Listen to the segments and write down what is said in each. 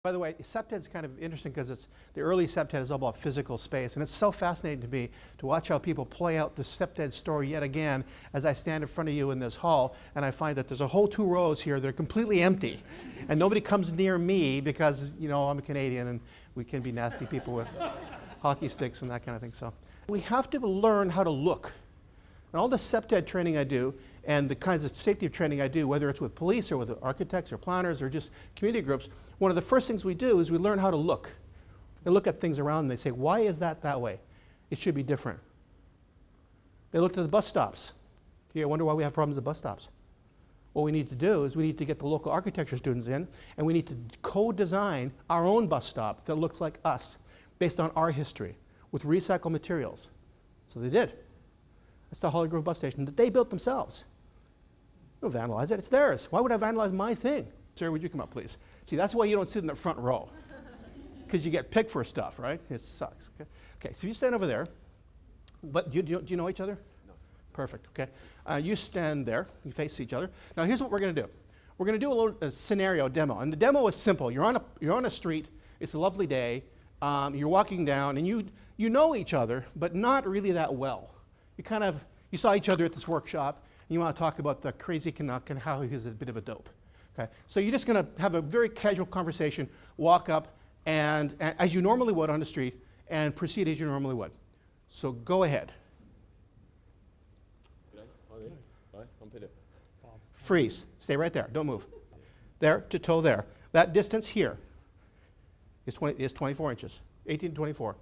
By the way, SafeGrowth is kind of interesting because it's the early SafeGrowth is all about physical space, and it's so fascinating to me to watch how people play out the SafeGrowth story yet again as I stand in front of you in this hall, and I find that there's a whole 2 rows here that are completely empty, and nobody comes near me because, you know, I'm a Canadian and we can be nasty people with hockey sticks and that kind of thing. So we have to learn how to look. And all the SafeGrowth training I do and the kinds of safety training I do, whether it's with police or with architects or planners or just community groups, one of the first things we do is we learn how to look. They look at things around and they say, why is that way? It should be different. They looked at the bus stops. I wonder why we have problems at bus stops. What we need to do is we need to get the local architecture students in, and we need to co-design our own bus stop that looks like us, based on our history, with recycled materials. So they did. That's the Holly Grove bus station that they built themselves. Don't vandalize it, it's theirs. Why would I vandalize my thing? Sir, would you come up, please? See, that's why you don't sit in the front row. Because you get picked for stuff, right? It sucks. Okay, so you stand over there. But do you know each other? No. Perfect, okay. You stand there, you face each other. Now here's what we're gonna do. We're gonna do a little scenario demo. And the demo is simple. You're on a street, it's a lovely day, you're walking down, and you know each other, but not really that well. You saw each other at this workshop, and you want to talk about the crazy Canuck and how he's a bit of a dope. Okay? So you're just going to have a very casual conversation, walk up, and as you normally would on the street, and proceed as you normally would. So go ahead. I'm Peter. Freeze. Stay right there. Don't move. There to toe there. That distance here is 24 inches, 18 to 24.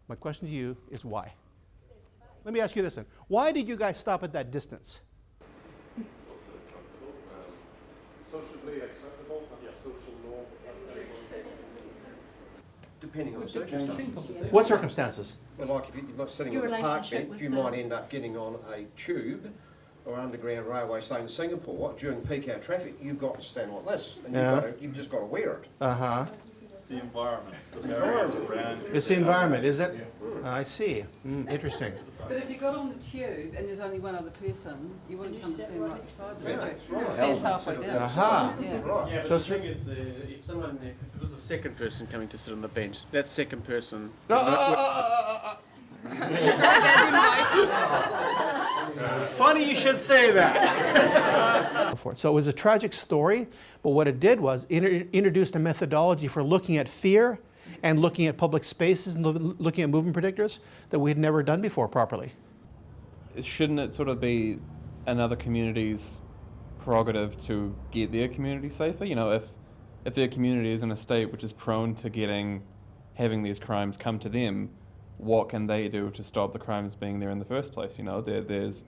My question to you is why? Let me ask you this then. Why did you guys stop at that distance? It's also comfortable, socially acceptable, and social norm. Depending on the circumstances. What circumstances? Well, like if you're not sitting on a park bench, you might end up getting on a tube or underground railway, say in Singapore, during peak hour traffic, you've got to stand like this, and you've just got to wear it. Uh-huh. It's the environment, it's the barriers around you. It's the environment, is it? Yeah. I see. Interesting. But if you got on the tube and there's only one other person, you wouldn't come to stand right beside them, would you? Right. Stand halfway down. Aha. Yeah. Right. Yeah, but the thing is, if there was a second person coming to sit on the bench, that second person... Funny you should say that. So it was a tragic story, but what it did was introduced a methodology for looking at fear and looking at public spaces and looking at movement predictors that we had never done before properly. Shouldn't it sort of be another community's prerogative to get their community safer? You know, if their community is in a state which is prone to having these crimes come to them, what can they do to stop the crimes being there in the first place? You know, there's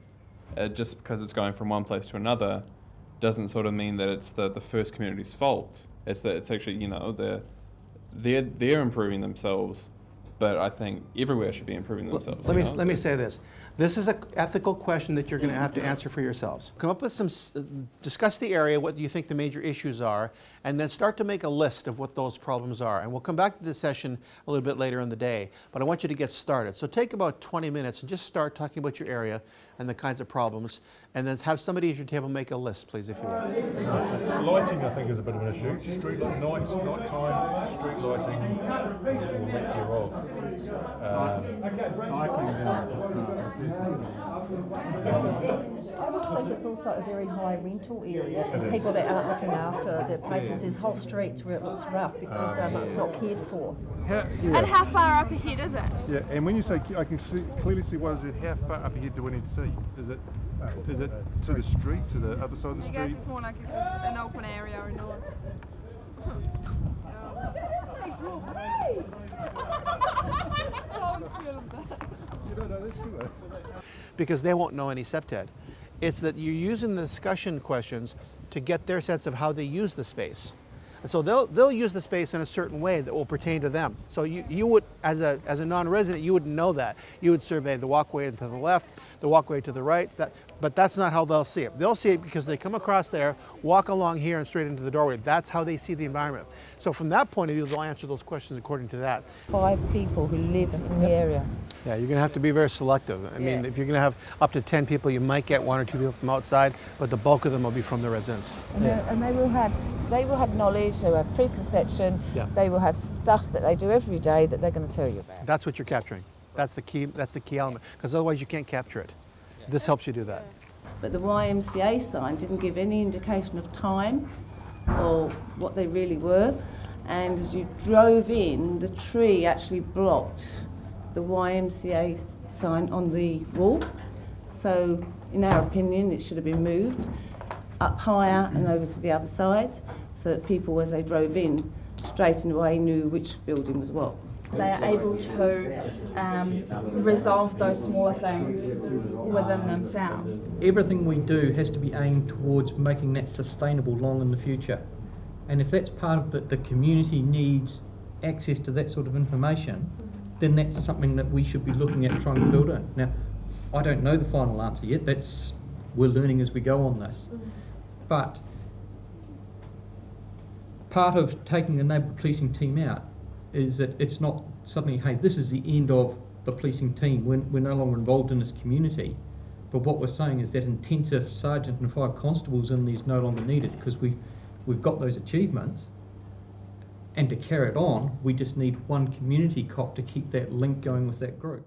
just because it's going from one place to another doesn't sort of mean that it's the first community's fault. It's that it's actually, you know, they're improving themselves, but I think everywhere should be improving themselves. Let me say this. This is an ethical question that you're going to have to answer for yourselves. Come up with discuss the area, what you think the major issues are, and then start to make a list of what those problems are. And we'll come back to this session a little bit later in the day, but I want you to get started. So take about 20 minutes and just start talking about your area and the kinds of problems, and then have somebody at your table make a list, please, if you will. Lighting, I think, is a bit of an issue. Nighttime street lighting will make you off. I would think it's also a very high rental area. People that aren't looking after their places. There's whole streets where it looks rough because it's not cared for. And how far up ahead is it? Yeah, and when you say, I can clearly see what is it, how far up ahead do we need to see? Is it to the street, to the other side of the street? I guess it's more like if it's an open area or not. You don't know this, do you? Because they won't know any SafeGrowth. It's that you're using the discussion questions to get their sense of how they use the space. And so they'll use the space in a certain way that will pertain to them. So you would, as a non-resident, you wouldn't know that. You would survey the walkway to the left, the walkway to the right. But that's not how they'll see it. They'll see it because they come across there, walk along here and straight into the doorway. That's how they see the environment. So from that point of view, they'll answer those questions according to that. 5 people who live in the area. Yeah, you're going to have to be very selective. I mean, if you're going to have up to 10 people, you might get 1 or 2 people from outside, but the bulk of them will be from the residents. And they will have knowledge, they will have preconception, they will have stuff that they do every day that they're going to tell you about. That's what you're capturing. That's the key element, because otherwise you can't capture it. This helps you do that. But the YMCA sign didn't give any indication of time or what they really were. And as you drove in, the tree actually blocked the YMCA sign on the wall. So in our opinion, it should have been moved up higher and over to the other side so that people, as they drove in, straight away knew which building was what. They are able to resolve those smaller things within themselves. Everything we do has to be aimed towards making that sustainable long in the future. And if that's part of the community needs access to that sort of information, then that's something that we should be looking at trying to build in. Now, I don't know the final answer yet. We're learning as we go on this. But part of taking the neighbourhood policing team out is that it's not suddenly, hey, this is the end of the policing team. We're no longer involved in this community. But what we're saying is that intensive sergeant and 5 constables in there is no longer needed because we've got those achievements. And to carry it on, we just need 1 community cop to keep that link going with that group.